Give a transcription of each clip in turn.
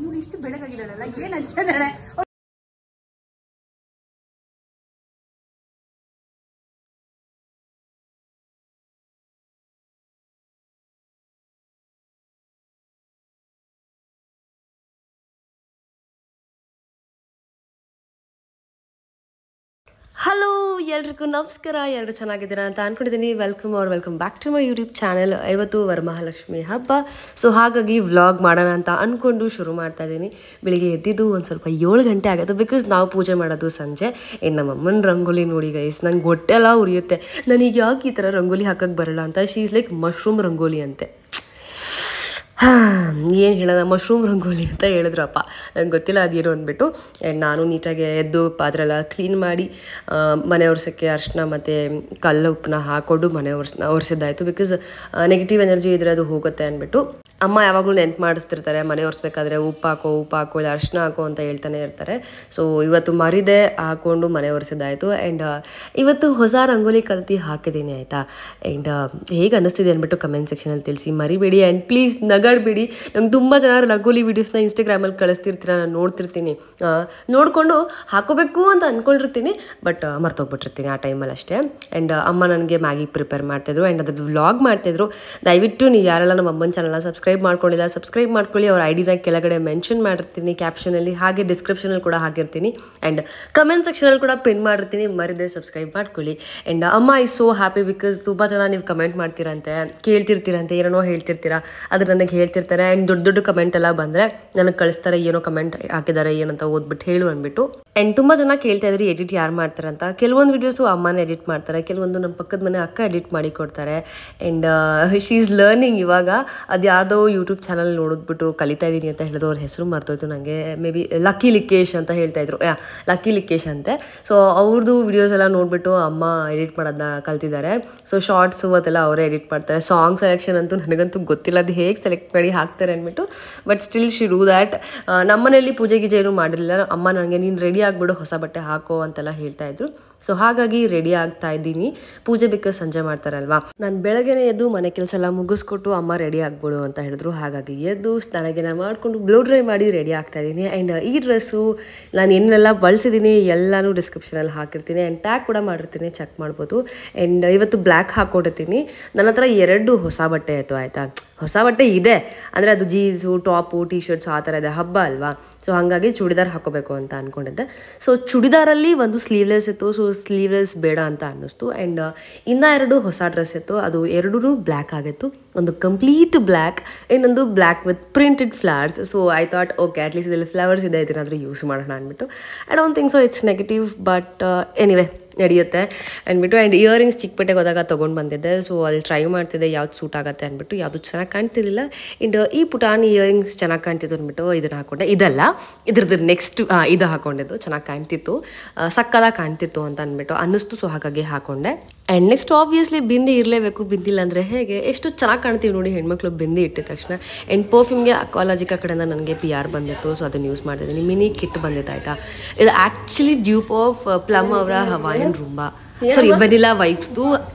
ಇವ್ರು ಇಷ್ಟು ಬೆಳಗಾಗಿದ್ದಾಳಲ್ಲ ಏನ್ ಅನ್ಸಿದ್ದಾಳೆ. ಹಲೋ ಎಲ್ರಿಗೂ ನಮಸ್ಕಾರ. ಎಲ್ಲರೂ ಚೆನ್ನಾಗಿದ್ದೀರಾ ಅಂತ ಅಂದ್ಕೊಂಡಿದ್ದೀನಿ. Welcome back to my YouTube channel. ಇವತ್ತು ವರಮಹಾಲಕ್ಷ್ಮಿ ಹಬ್ಬ, ಸೊ ಹಾಗಾಗಿ ವ್ಲಾಗ್ ಮಾಡೋಣ ಅಂತ ಅಂದ್ಕೊಂಡು ಶುರು ಮಾಡ್ತಾ ಇದ್ದೀನಿ. ಬೆಳಿಗ್ಗೆ ಎದ್ದಿದ್ದು ಒಂದು ಸ್ವಲ್ಪ 7 ಗಂಟೆ ಆಗುತ್ತೆ, ಬಿಕಾಸ್ ನಾವು ಪೂಜೆ ಮಾಡೋದು ಸಂಜೆ. ಇನ್ನು ನಮ್ಮಮ್ಮನ ರಂಗೋಲಿ ನೋಡಿ ಗೈಸ್, ನಂಗೆ ಹೊಟ್ಟೆಲ್ಲ ಉರಿಯುತ್ತೆ. ನನಗೆ ಯಾಕೆ ಈ ಥರ ರಂಗೋಲಿ ಹಾಕೋಕ್ಕೆ ಬರಲ್ಲ ಅಂತ. She is like mushroom rangoli ಅಂತೆ. ಏನು ಹೇಳೋಣ, ಮಶ್ರೂಮ್ ರಂಗೋಲಿ ಅಂತ ಹೇಳಿದ್ರಪ್ಪ, ನಂಗೆ ಗೊತ್ತಿಲ್ಲ ಅದೇನು ಅಂದ್ಬಿಟ್ಟು. ಆ್ಯಂಡ್ ನಾನು ನೀಟಾಗಿ ಎದ್ದು ಪಾತ್ರೆಲ್ಲ ಕ್ಲೀನ್ ಮಾಡಿ ಮನೆ ಒರೆಸೋಕ್ಕೆ ಅರಿಶಿನ ಮತ್ತು ಕಲ್ಲು ಉಪ್ಪನ್ನ ಹಾಕ್ಕೊಂಡು ಮನೆ ಒರೆಸಿದ್ದಾಯಿತು. ಬಿಕಾಸ್ ನೆಗೆಟಿವ್ ಎನರ್ಜಿ ಇದ್ದರೆ ಅದು ಹೋಗುತ್ತೆ ಅಂದ್ಬಿಟ್ಟು ಅಮ್ಮ ಯಾವಾಗಲೂ ನೆನ್ಪು ಮಾಡಿಸ್ತಿರ್ತಾರೆ, ಮನೆ ಒರೆಸ್ಬೇಕಾದ್ರೆ ಉಪ್ಪು ಹಾಕೋ ಇಲ್ಲ ಅರಿಶಿನ ಹಾಕೋ ಅಂತ ಹೇಳ್ತಾನೆ ಇರ್ತಾರೆ. ಸೊ ಇವತ್ತು ಮರಿದೆ ಹಾಕ್ಕೊಂಡು ಮನೆ ಒರೆಸಿದ್ದಾಯಿತು. ಆ್ಯಂಡ್ ಇವತ್ತು ಹೊಸ ರಂಗೋಲಿ ಕಲ್ತು ಹಾಕಿದ್ದೀನಿ ಆಯಿತಾ. ಆ್ಯಂಡ್ ಹೇಗೆ ಅನ್ನಿಸ್ತಿದೆ ಅಂದ್ಬಿಟ್ಟು ಕಮೆಂಟ್ ಸೆಕ್ಷನಲ್ಲಿ ತಿಳಿಸಿ ಮರಿಬೇಡಿ. ಆ್ಯಂಡ್ ಪ್ಲೀಸ್ ನಗಾಡಬೇಡಿ. ನಂಗೆ ತುಂಬ ಜನ ರಂಗೋಲಿ ವೀಡಿಯೋಸ್ನ ಇನ್ಸ್ಟಾಗ್ರಾಮಲ್ಲಿ ಕಳಿಸ್ತಿರ್ತೀರ, ನಾನು ನೋಡ್ತಿರ್ತೀನಿ. ನೋಡಿಕೊಂಡು ಹಾಕೋಬೇಕು ಅಂತ ಅಂದ್ಕೊಂಡಿರ್ತೀನಿ, ಬಟ್ ಮರ್ತೋಗ್ಬಿಟ್ಟಿರ್ತೀನಿ ಆ ಟೈಮಲ್ಲಿ ಅಷ್ಟೇ. ಆ್ಯಂಡ್ ಅಮ್ಮ ನನಗೆ ಮ್ಯಾಗಿ ಪ್ರಿಪೇರ್ ಮಾಡ್ತಾಯಿದ್ರು ಆ್ಯಂಡ್ ಅದ್ರದ್ದು ವ್ಲಾಗ್ ಮಾಡ್ತಾಯಿದ್ರು. ದಯವಿಟ್ಟು ನೀವು ಯಾರೆಲ್ಲ ನಮ್ಮ ಅಮ್ಮನ ಚಾನಲ್ನ ಸಬ್ಸ್ಕ್ರೈಬ್ ಮಾಡ್ಕೊಂಡಿಲ್ಲ, ಸಬ್ಸ್ಕ್ರೈಬ್ ಮಾಡ್ಕೊಳ್ಳಿ. ಅವ್ರ ಐಡಿನ ಕೆಳಗಡೆ ಮೆನ್ಷನ್ ಮಾಡಿರ್ತೀನಿ ಕ್ಯಾಪ್ಷನಲ್ಲಿ, ಹಾಗೆ ಡಿಸ್ಕ್ರಿಪ್ಷನಲ್ಲಿ ಕೂಡ ಹಾಕಿರ್ತೀನಿ. ಆ್ಯಂಡ್ ಕಮೆಂಟ್ ಸೆಕ್ಷನಲ್ಲಿ ಕೂಡ ಪಿನ್ ಮಾಡಿರ್ತೀನಿ, ಮರಿದೆ ಸಬ್ಸ್ಕ್ರೈಬ್ ಮಾಡ್ಕೊಳ್ಳಿ. ಆ್ಯಂಡ್ ಅಮ್ಮ ಈಸ್ ಸೋ ಹ್ಯಾಪಿ ಬಿಕಾಸ್ ತುಂಬ ಜನ ನೀವು ಕಮೆಂಟ್ ಮಾಡ್ತೀರಂತೆ, ಕೇಳ್ತಿರ್ತೀರಂತೆ, ಏನೇನೋ ಹೇಳ್ತಿರ್ತೀರಾ, ಅದು ನನಗೆ ಹೇಳ್ತಿರ್ತಾರೆ. ಆ್ಯಂಡ್ ದೊಡ್ಡ ಕಮೆಂಟ್ ಎಲ್ಲ ಬಂದರೆ ನನಗೆ ಕಳಿಸ್ತಾರೆ, ಏನೋ ಕಮೆಂಟ್ ಹಾಕಿದ್ದಾರೆ ಏನಂತ ಓದ್ಬಿಟ್ಟು ಹೇಳು ಅಂದ್ಬಿಟ್ಟು. ಆ್ಯಂಡ್ ತುಂಬ ಜನ ಕೇಳ್ತಾ ಇದ್ರಿ ಎಡಿಟ್ ಯಾರು ಮಾಡ್ತಾರೆ ಅಂತ. ಕೆಲವೊಂದು ವೀಡಿಯೋಸು ಅಮ್ಮನೇ ಎಡಿಟ್ ಮಾಡ್ತಾರೆ, ಕೆಲವೊಂದು ನಮ್ಮ ಪಕ್ಕದ ಮನೆ ಅಕ್ಕ ಎಡಿಟ್ ಮಾಡಿ ಕೊಡ್ತಾರೆ. ಆ್ಯಂಡ್ ಶಿ ಈಸ್ ಲರ್ನಿಂಗ್ ಇವಾಗ. ಅದು ಯಾರ್ದೋ ಯೂಟ್ಯೂಬ್ ಚಾನಲ್ ನೋಡಿದ್ಬಿಟ್ಟು ಕಲಿತಾ ಇದ್ದೀನಿ ಅಂತ ಹೇಳಿದ್ರು, ಅವ್ರ ಹೆಸರು ಮರ್ತೋಯ್ತು ನನಗೆ. ಮೇ ಬಿ ಲಕ್ಕಿ ಲಿಕ್ಕೇಶ್ ಅಂತ ಹೇಳ್ತಾಯಿದ್ರು, ಲಕ್ಕಿ ಲಿಕ್ಕೇಶ್ ಅಂತೆ. ಸೊ ಅವ್ರದ್ದು ವೀಡಿಯೋಸ್ ಎಲ್ಲ ನೋಡಿಬಿಟ್ಟು ಅಮ್ಮ ಎಡಿಟ್ ಮಾಡೋದನ್ನ ಕಲ್ತಿದ್ದಾರೆ. ಸೊ ಶಾರ್ಟ್ಸು ಅದೆಲ್ಲ ಅವರೇ ಎಡಿಟ್ ಮಾಡ್ತಾರೆ. ಸಾಂಗ್ ಸೆಲೆಕ್ಷನ್ ಅಂತೂ ನನಗಂತೂ ಗೊತ್ತಿಲ್ಲ ಅದು ಹೇಗೆ ಸೆಲೆಕ್ಟ್ ಮಾಡಿ ಹಾಕ್ತಾರೆ ಅಂದ್ಬಿಟ್ಟು, but still she do that. ನಮ್ಮನೇಲಿ ಪೂಜೆ ಗೀಜೆ ಏನೂ ಮಾಡಿರಲಿಲ್ಲ. ಅಮ್ಮ ನನಗೆ ನೀನು ರೆಡಿ ಆಗಿಬಿಡು, ಹೊಸ ಬಟ್ಟೆ ಹಾಕೋ ಅಂತೆಲ್ಲ ಹೇಳ್ತಾಯಿದ್ರು. ಸೊ ಹಾಗಾಗಿ ರೆಡಿ ಆಗ್ತಾ ಇದ್ದೀನಿ. ಪೂಜೆ ಬಿಕಾಸ್ ಸಂಜೆ ಮಾಡ್ತಾರಲ್ವಾ, ನಾನು ಬೆಳಗ್ಗೆನೇ ಎದ್ದು ಮನೆ ಕೆಲಸ ಎಲ್ಲ ಮುಗಿಸ್ಕೊಟ್ಟು ಅಮ್ಮ ರೆಡಿ ಆಗ್ಬಿಡು ಅಂತ ಹೇಳಿದ್ರು. ಹಾಗಾಗಿ ಎದ್ದು ಸ್ನಾನ ಮಾಡಿಕೊಂಡು ಬ್ಲೋ ಡ್ರೈ ಮಾಡಿ ರೆಡಿ ಆಗ್ತಾ ಇದ್ದೀನಿ. ಆ್ಯಂಡ್ ಈ ಡ್ರೆಸ್ಸು ನಾನು ಏನೆಲ್ಲ ಬಳಸಿದ್ದೀನಿ ಎಲ್ಲನೂ ಡಿಸ್ಕ್ರಿಪ್ಷನಲ್ಲಿ ಹಾಕಿರ್ತೀನಿ. ಆ್ಯಂಡ್ ಟ್ಯಾಗ್ ಕೂಡ ಮಾಡಿರ್ತೀನಿ, ಚೆಕ್ ಮಾಡ್ಬೋದು. ಆ್ಯಂಡ್ ಇವತ್ತು ಬ್ಲ್ಯಾಕ್ ಹಾಕ್ಕೊಡ್ತೀನಿ. ನನ್ನ ಹತ್ರ 2 ಹೊಸ ಬಟ್ಟೆ ಆಯಿತು ಆಯಿತಾ. ಹೊಸ ಬಟ್ಟೆ ಇದೆ ಅಂದರೆ ಅದು ಜೀನ್ಸು, ಟಾಪು, ಟಿ ಶರ್ಟ್ಸ್ ಆ ಥರ ಇದೆ, ಹಬ್ಬ ಅಲ್ವಾ. ಸೊ ಹಾಗಾಗಿ ಚೂಡಿದಾರ್ ಹಾಕೋಬೇಕು ಅಂತ ಅಂದ್ಕೊಂಡಿದ್ದೆ. ಸೊ ಚೂಡಿದಾರಲ್ಲಿ ಒಂದು ಸ್ಲೀವ್ಲೆಸ್ ಇತ್ತು, ಸೊ ಸ್ಲೀವ್ಲೆಸ್ ಬೇಡ ಅಂತ ಅನ್ನಿಸ್ತು. ಆ್ಯಂಡ್ ಇನ್ನೂ 2 ಹೊಸ ಡ್ರೆಸ್ ಇತ್ತು, ಅದು 2 ಬ್ಲ್ಯಾಕ್ ಆಗಿತ್ತು. ಒಂದು ಕಂಪ್ಲೀಟ್ ಬ್ಲ್ಯಾಕ್, ಇನ್ನೊಂದು black with printed flowers. So I thought okay at least ಇದರಲ್ಲಿ ಫ್ಲವರ್ಸ್ ಇದೆ, ಇದನ್ನಾದರೂ ಯೂಸ್ ಮಾಡೋಣ ಅಂದ್ಬಿಟ್ಟು. I don't think so it's negative, but anyway ನಡೆಯುತ್ತೆ ಅಂದ್ಬಿಟ್ಟು. ಆ್ಯಂಡ್ ಇಯರಿಂಗ್ಸ್ ಚಿಕ್ಕಪೇಟೆಗೆ ಹೋದಾಗ ತೊಗೊಂಡು ಬಂದಿದ್ದೆ. ಸೊ ಅಲ್ಲಿ ಟ್ರೈ ಮಾಡ್ತಿದ್ದೆ ಯಾವ್ದು ಸೂಟ್ ಆಗುತ್ತೆ ಅಂದ್ಬಿಟ್ಟು, ಯಾವುದು ಚೆನ್ನಾಗಿ ಕಾಣ್ತಿರ್ಲಿಲ್ಲ. ಆ್ಯಂಡ್ ಈ ಪುಟಾಣಿ ಇಯರಿಂಗ್ಸ್ ಚೆನ್ನಾಗಿ ಕಾಣ್ತಿತ್ತು ಅಂದ್ಬಿಟ್ಟು ಇದನ್ನು ಹಾಕ್ಕೊಂಡೆ. ಇದಲ್ಲ, ಇದ್ರದ್ದು ನೆಕ್ಸ್ಟ್ ಇದು ಹಾಕ್ಕೊಂಡಿದ್ದು ಚೆನ್ನಾಗಿ ಕಾಣ್ತಿತ್ತು, ಸಕ್ಕದಾಗಿ ಕಾಣ್ತಿತ್ತು ಅಂತ ಅಂದ್ಬಿಟ್ಟು ಅನ್ನಿಸ್ತು. ಸೊ ಹಾಗಾಗಿ ಹಾಕ್ಕೊಂಡೆ. ಆ್ಯಂಡ್ ನೆಕ್ಸ್ಟ್ ಆಬ್ವಿಯಸ್ಲಿ ಬಿಂದಿ ಇರಲೇಬೇಕು, ಬಿಂದಿಲ್ಲ ಅಂದರೆ ಹೇಗೆ. ಎಷ್ಟು ಚೆನ್ನಾಗಿ ಕಾಣ್ತೀವಿ ನೋಡಿ ಹೆಣ್ಮಕ್ಳು ಬಿಂದಿ ಇಟ್ಟಿದ ತಕ್ಷಣ. ಆ್ಯಂಡ್ ಪರ್ಫ್ಯೂಮ್ಗೆ ಅಕ್ವಾಲಾಜಿಕಾ ಕಡೆಯಿಂದ ನನಗೆ PR ಬಂದಿತ್ತು, ಸೊ ಅದನ್ನು ಯೂಸ್ ಮಾಡ್ತಿದ್ದೀನಿ. ಮಿನಿ ಕಿಟ್ ಬಂದಿತ್ತು ಆಯಿತಾ. ಇದು ಆ್ಯಕ್ಚುಲಿ ಡ್ಯೂಪ್ ಆಫ್ ಪ್ಲಮ್ ಅವರ ಹವಾಯನ್ ರೂಂಬಾ, ಸಾರಿ ವೆನಿಲಾ ವೈಬ್ಸ್ದು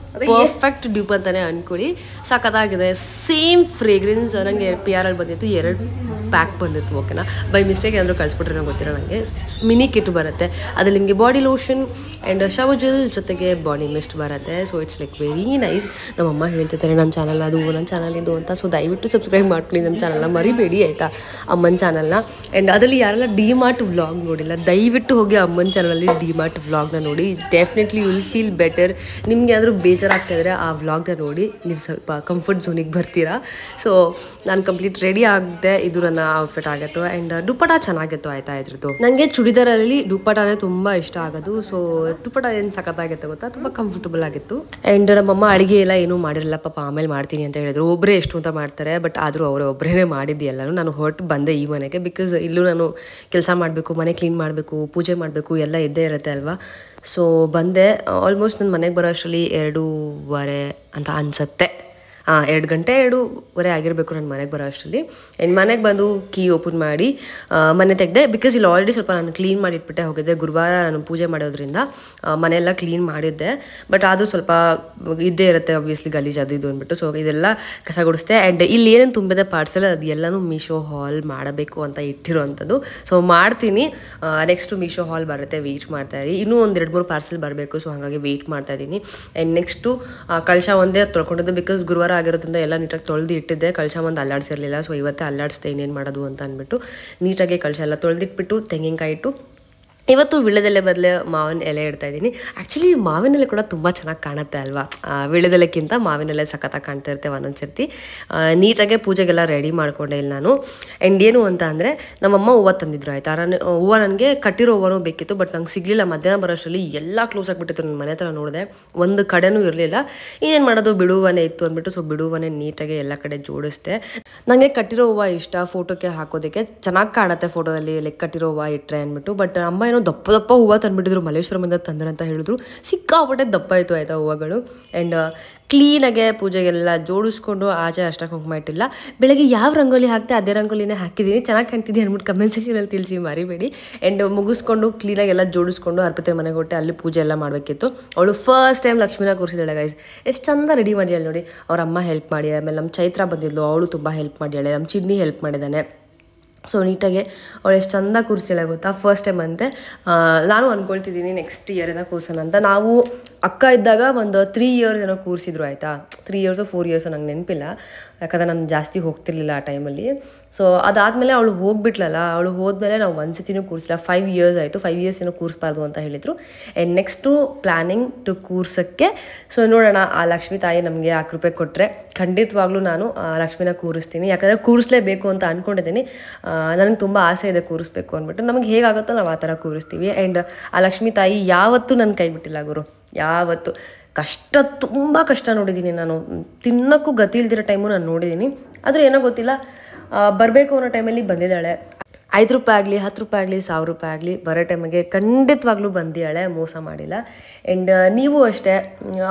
ಪರ್ಫೆಕ್ಟ್ ಡ್ಯೂಪ್ ಅಂತಲೇ ಅಂದ್ಕೊಳ್ಳಿ. ಸಖತ್ತಾಗಿದೆ. ಸೇಮ್ ಫ್ರೇಗ್ರೆನ್ಸ್ ನನಗೆ PR ಅಲ್ಲಿ ಬಂದಿತ್ತು. 2 ಪ್ಯಾಕ್ ಬಂದಿತ್ತು. ಓಕೆನಾ, ಬೈ ಮಿಸ್ಟೇಕ್ ಏನಾದರೂ ಕಳಿಸ್ಬಿಟ್ರೆ ನಂಗೆ ಗೊತ್ತಿರೋ ನನಗೆ. ಮಿನಿ ಕಿಟ್ ಬರುತ್ತೆ, ಅದ್ರಲ್ಲಿ ನಿಮಗೆ body lotion and shower gel ಜೊತೆಗೆ ಬಾಡಿ ಮಿಸ್ಟ್ ಬರುತ್ತೆ. So it's like very nice. ನಮ್ಮಮ್ಮ ಹೇಳ್ತಿದ್ದಾರೆ ನನ್ನ ಚಾನಲ್ ಅದು, ನನ್ನ ಚಾನಲ್ ಇದು ಅಂತ. ಸೊ ದಯವಿಟ್ಟು ಸಬ್ಸ್ಕ್ರೈಬ್ ಮಾಡ್ಕೊಳ್ಳಿ ನಮ್ಮ ಚಾನಲ್ನ, ಮರಿಬೇಡಿ ಆಯಿತಾ, ಅಮ್ಮನ ಚಾನಲ್ನ. ಆ್ಯಂಡ್ ಅದರಲ್ಲಿ ಯಾರೆಲ್ಲ ಡಿಮಾರ್ಟ್ ವ್ಲಾಗ್ ನೋಡಿಲ್ಲ, ದಯವಿಟ್ಟು ಹೋಗಿ ಅಮ್ಮನ ಚಾನಲಲ್ಲಿ ಡಿಮಾರ್ಟ್ ವ್ಲಾಗ್ನ ನೋಡಿ. Definitely you will feel better. ನಿಮ್ಗೆ ಯಾರಾದರೂ ಬೇಜಾರಾಗ್ತಾಯಿದ್ರೆ ಆ ವ್ಲಾಗ್ನ ನೋಡಿ, ನೀವು ಸ್ವಲ್ಪ ಕಂಫರ್ಟ್ ಝೋನಿಗೆ ಬರ್ತೀರಾ. ಸೊ ನಾನು ಕಂಪ್ಲೀಟ್ ರೆಡಿ ಆಗಿದ್ದೆ. ಇದು ನನ್ನ ಔಟ್ಫಿಟ್ ಆಗಿತ್ತು. ಆ್ಯಂಡ್ ದುಪ್ಪಟ ಚೆನ್ನಾಗಿತ್ತು ಆಯಿತಾ. ಇದ್ರದ್ದು ನನಗೆ ಚೂಡಿದಾರಲ್ಲಿ ದುಪ್ಪಟನೇ ತುಂಬ ಇಷ್ಟ ಆಗೋದು. ಸೊ ದುಪ್ಪಟ ಏನು ಸಖತ್ತಾಗಿತ್ತು ಗೊತ್ತಾ, ತುಂಬ ಕಂಫರ್ಟಬಲ್ ಆಗಿತ್ತು. ಆ್ಯಂಡ್ ನಮ್ಮಮ್ಮ ಅಡುಗೆ ಎಲ್ಲ ಏನೂ ಮಾಡಿರಲಿಲ್ಲ ಪಾಪ, ಆಮೇಲೆ ಮಾಡ್ತೀನಿ ಅಂತ ಹೇಳಿದ್ರು. ಒಬ್ಬರೇ ಎಷ್ಟು ಅಂತ ಮಾಡ್ತಾರೆ, ಬಟ್ ಆದರೂ ಒಬ್ಬರೇ ಮಾಡಿದ್ದು ಎಲ್ಲನೂ. ನಾನು ಹೊರಟು ಬಂದೆ ಈ ಮನೆಗೆ, ಬಿಕಾಸ್ ಇಲ್ಲೂ ನಾನು ಕೆಲಸ ಮಾಡಬೇಕು, ಮನೆ ಕ್ಲೀನ್ ಮಾಡಬೇಕು, ಪೂಜೆ ಮಾಡಬೇಕು, ಎಲ್ಲ ಇದ್ದೇ ಇರುತ್ತೆ ಅಲ್ವಾ. ಸೊ ಬಂದೆ. ಆಲ್ಮೋಸ್ಟ್ ನನ್ನ ಮನೆಗೆ ಬರೋ ಅಷ್ಟರಲ್ಲಿ 2:15 ಅಂತ ಅನಿಸುತ್ತೆ. 2 ಗಂಟೆ 2:15 ಆಗಿರಬೇಕು ನಾನು ಮನೆಗೆ ಬರೋ ಅಷ್ಟರಲ್ಲಿ. ಆ್ಯಂಡ್ ಮನೆಗೆ ಬಂದು ಕೀ ಓಪನ್ ಮಾಡಿ ಮನೆ ತೆಗೆದೆ. ಬಿಕಾಸ್ ಇಲ್ಲಿ ಆಲ್ರೆಡಿ ಸ್ವಲ್ಪ ನಾನು ಕ್ಲೀನ್ ಮಾಡಿ ಇಟ್ಬಿಟ್ಟೆ ಹೋಗಿದ್ದೆ. ಗುರುವಾರ ನಾನು ಪೂಜೆ ಮಾಡೋದ್ರಿಂದ ಮನೆಯೆಲ್ಲ ಕ್ಲೀನ್ ಮಾಡಿದ್ದೆ. ಬಟ್ ಅದು ಸ್ವಲ್ಪ ಇದ್ದೇ ಇರುತ್ತೆ ಆಬ್ವಿಯಸ್ಲಿ ಗಲೀಜು ಅದು ಇದು ಅಂದ್ಬಿಟ್ಟು. ಸೊ ಇದೆಲ್ಲ ಕಸ ಗುಡಿಸ್ದೆ. ಆ್ಯಂಡ್ ಇಲ್ಲಿ ಏನೇನು ತುಂಬಿದೆ ಪಾರ್ಸೆಲ್ ಅದು ಎಲ್ಲನೂ ಮೀಶೋ ಹಾಲ್ ಮಾಡಬೇಕು ಅಂತ ಇಟ್ಟಿರೋವಂಥದ್ದು. ಸೊ ಮಾಡ್ತೀನಿ. ನೆಕ್ಸ್ಟು ಮೀಶೋ ಹಾಲ್ ಬರುತ್ತೆ, ವೆಯ್ಟ್ ಮಾಡ್ತಾಯಿರಿ. ಇನ್ನೂ ಒಂದು 2-3 ಪಾರ್ಸೆಲ್ ಬರಬೇಕು. ಸೊ ಹಾಗಾಗಿ ವೆಯ್ಟ್ ಮಾಡ್ತಾಯಿದ್ದೀನಿ. ಆ್ಯಂಡ್ ನೆಕ್ಸ್ಟು ಕಳಶ ಒಂದೇ ತೊಳ್ಕೊಂಡಿದ್ದು. ಬಿಕಾಸ್ ಗುರುವಾರ ಆಗಿರೋದ್ರಿಂದ ಎಲ್ಲ ನೀಟಾಗಿ ತೊಳೆದು ಇಟ್ಟಿದ್ದೆ. ಕಳಶ ಒಂದು ಅಲ್ಲಾಡಿಸಿರಲಿಲ್ಲ. ಸೊ ಇವತ್ತೇ ಅಲ್ಲಾಡಿಸ್ದೆ ಇನ್ನೇನು ಮಾಡೋದು ಅಂತ ಅಂದ್ಬಿಟ್ಟು ನೀಟಾಗಿ ಕಳಶ ಎಲ್ಲ ತೊಳೆದಿಟ್ಬಿಟ್ಟು ತೆಂಗಿನಕಾಯಿ ಇಟ್ಟು ಇವತ್ತು ವೀಳ್ಯದೆಲೆ ಬದಲೇ ಮಾವಿನ ಎಲೆ ಇಡ್ತಾ ಇದ್ದೀನಿ. ಆ್ಯಕ್ಚುಲಿ ಮಾವಿನ ಎಲೆ ಕೂಡ ತುಂಬ ಚೆನ್ನಾಗಿ ಕಾಣುತ್ತೆ ಅಲ್ವಾ? ವೀಳ್ಯದೆಲೆಕ್ಕಿಂತ ಮಾವಿನ ಎಲೆ ಸಖತ್ತಾಗಿ ಕಾಣ್ತಾ ಇರ್ತೇವೆ ಒಂದೊಂದು ಸರ್ತಿ. ನೀಟಾಗೆ ಪೂಜೆಗೆಲ್ಲ ರೆಡಿ ಮಾಡಿಕೊಂಡೆ ಇಲ್ಲಿ ನಾನು. ಆ್ಯಂಡ್ ಏನು ಅಂತ ಅಂದರೆ ನಮ್ಮಮ್ಮ ಹೂವು ತಂದಿದ್ರು ಆಯಿತಾ. ಹೂವು ನನಗೆ ಕಟ್ಟಿರೋ ಹೂವನೂ ಬೇಕಿತ್ತು. ಬಟ್ ನಂಗೆ ಸಿಗಲಿಲ್ಲ. ಮಧ್ಯಾಹ್ನ ಬರೋಷ್ಟರಲ್ಲಿ ಎಲ್ಲ ಕ್ಲೋಸ್ ಆಗಿಬಿಟ್ಟಿತ್ತು. ನನ್ನ ಮನೆ ಹತ್ರ ನೋಡಿದೆ ಒಂದು ಕಡೆನೂ ಇರಲಿಲ್ಲ. ಇನ್ನೇನು ಮಾಡೋದು, ಬಿಡುವನೆ ಇತ್ತು ಅಂದ್ಬಿಟ್ಟು ಸೊ ಬಿಡುವನೆ ನೀಟಾಗಿ ಎಲ್ಲ ಕಡೆ ಜೋಡಿಸ್ದೆ. ನನಗೆ ಕಟ್ಟಿರೋ ಹೂವು ಇಷ್ಟ, ಫೋಟೋಕ್ಕೆ ಹಾಕೋದಕ್ಕೆ ಚೆನ್ನಾಗಿ ಕಾಣುತ್ತೆ ಫೋಟೋದಲ್ಲಿ ಲೈಕ್ ಕಟ್ಟಿರೋ ಹೂವು ಇಟ್ಟರೆ ಅಂದ್ಬಿಟ್ಟು. ಬಟ್ ಅಮ್ಮ ದಪ್ಪ ದಪ್ಪ ಹೂವು ತಂದುಬಿಟ್ಟಿದ್ರು, ಮಲ್ಲೇಶ್ವರಮಿಂದ ತಂದ್ರೆ ಅಂತ ಹೇಳಿದ್ರು. ಸಿಕ್ಕಾಪಟ್ಟೆ ದಪ್ಪ ಆಯಿತು ಆಯಿತಾ ಹೂವುಗಳು. ಆ್ಯಂಡ್ ಕ್ಲೀನಾಗೆ ಪೂಜೆಗೆಲ್ಲ ಜೋಡಿಸ್ಕೊಂಡು ಆಚೆ ಅಷ್ಟಕ್ಕೆ ಕುಂಕುಮ ಇಟ್ಟಿಲ್ಲ. ಬೆಳಗ್ಗೆ ಯಾವ ರಂಗೋಲಿ ಹಾಕ್ತೆ ಅದೇ ರಂಗೋಲಿನೇ ಹಾಕಿದ್ದೀನಿ. ಚೆನ್ನಾಗಿ ಕಾಣ್ತಿದ್ದೆ ಅಂದ್ಬಿಟ್ಟು ಕಮೆಂಟ್ ಸೆಕ್ಷನಲ್ಲಿ ತಿಳಿಸಿ ಮರಿಬೇಡಿ. ಆ್ಯಂಡ್ ಮುಗಿಸ್ಕೊಂಡು ಕ್ಲೀನಾಗೆಲ್ಲ ಜೋಡಿಸ್ಕೊಂಡು ಅರ್ಪಿತೆ ಮನೆಗೆ ಹೊಟ್ಟೆ ಅಲ್ಲಿ ಪೂಜೆ ಎಲ್ಲ ಮಾಡಬೇಕಿತ್ತು. ಅವಳು ಫಸ್ಟ್ ಟೈಮ್ ಲಕ್ಷ್ಮೀನ ಕೂರಿಸಿದ್ದಾಳೆ ಗೈಸ್. ಎಷ್ಟು ಚಂದ ರೆಡಿ ಮಾಡಿಯಾಳೆ ನೋಡಿ. ಅವ್ರ ಅಮ್ಮ ಹೆಲ್ಪ್ ಮಾಡಿ, ಆಮೇಲೆ ನಮ್ಮ ಚೈತ್ರ ಬಂದಿದ್ಲು, ಅವಳು ತುಂಬ ಹೆಲ್ಪ್ ಮಾಡಿಯಾಳೆ. ನಮ್ಮ ಚಿನ್ನಿ ಹೆಲ್ಪ್ ಮಾಡಿದ್ದಾನೆ. ಸೊ ನೀಟಾಗಿ ಅವಳು ಎಷ್ಟು ಚಂದ ಕೂರಿಸಿಳೆ ಗೊತ್ತಾ. ಫಸ್ಟ್ ಟೈಮ್ ಅಂತೆ. ನಾನು ಅಂದ್ಕೊಳ್ತಿದ್ದೀನಿ ನೆಕ್ಸ್ಟ್ ಇಯರಿಂದ ಕೂರ್ಸೋಣ ಅಂತ. ನಾವು ಅಕ್ಕ ಇದ್ದಾಗ ಒಂದು 3 ಇಯರ್ಸ್ ಏನೋ ಕೂರಿಸಿದ್ರು ಆಯಿತಾ. 3 ಇಯರ್ಸು 4 ಇಯರ್ಸು ನಂಗೆ ನೆನಪಿಲ್ಲ, ಯಾಕಂದರೆ ನಾನು ಜಾಸ್ತಿ ಹೋಗ್ತಿರ್ಲಿಲ್ಲ ಆ ಟೈಮಲ್ಲಿ. ಸೊ ಅದಾದಮೇಲೆ ಅವಳು ಹೋಗ್ಬಿಟ್ಲಲ್ಲ, ಅವಳು ಹೋದ್ಮೇಲೆ ನಾವು ಒಂದು ಸತಿನೂ ಕೂರಿಸಿಲ್ಲ. 5 ಇಯರ್ಸ್ ಆಯಿತು. 5 ಇಯರ್ಸ್ ಏನೋ ಕೂರಿಸ್ಬಾರ್ದು ಅಂತ ಹೇಳಿದರು. ಆ್ಯಂಡ್ ನೆಕ್ಸ್ಟು ಪ್ಲ್ಯಾನಿಂಗ್ ಟು ಕೂರ್ಸೋಕ್ಕೆ. ಸೊ ನೋಡೋಣ, ಆ ಲಕ್ಷ್ಮೀ ತಾಯಿ ನಮಗೆ ಆ ಕೃಪೆ ಕೊಟ್ಟರೆ ಖಂಡಿತವಾಗ್ಲೂ ನಾನು ಲಕ್ಷ್ಮಿನ ಕೂರಿಸ್ತೀನಿ. ಯಾಕಂದರೆ ಕೂರಿಸ್ಲೇಬೇಕು ಅಂತ ಅಂದ್ಕೊಂಡಿದ್ದೀನಿ. ನನಗೆ ತುಂಬ ಆಸೆ ಇದೆ ಕೂರಿಸ್ಬೇಕು ಅಂದ್ಬಿಟ್ಟು. ನಮಗೆ ಹೇಗಾಗುತ್ತೋ ನಾವು ಆ ಥರ ಕೂರಿಸ್ತೀವಿ. ಆ್ಯಂಡ್ ಆ ಲಕ್ಷ್ಮೀ ತಾಯಿ ಯಾವತ್ತೂ ನನ್ನ ಕೈ ಬಿಟ್ಟಿಲ್ಲ ಗುರು, ಯಾವತ್ತು. ಕಷ್ಟ, ತುಂಬ ಕಷ್ಟ ನೋಡಿದ್ದೀನಿ ನಾನು. ತಿನ್ನೋಕ್ಕೂ ಗತಿ ಇಲ್ದಿರೋ ಟೈಮು ನಾನು ನೋಡಿದ್ದೀನಿ. ಆದರೆ ಏನೋ ಗೊತ್ತಿಲ್ಲ, ಬರಬೇಕು ಅನ್ನೋ ಟೈಮಲ್ಲಿ ಬಂದಿದ್ದಾಳೆ. 5 ರೂಪಾಯಿ ಆಗಲಿ 10 ರೂಪಾಯಿ ಆಗಲಿ 1000 ರೂಪಾಯಿ ಆಗಲಿ ಬರೋ ಟೈಮಿಗೆ ಖಂಡಿತವಾಗ್ಲೂ ಬಂದಿದ್ದಾಳೆ, ಮೋಸ ಮಾಡಿಲ್ಲ. ಆ್ಯಂಡ್ ನೀವು ಅಷ್ಟೇ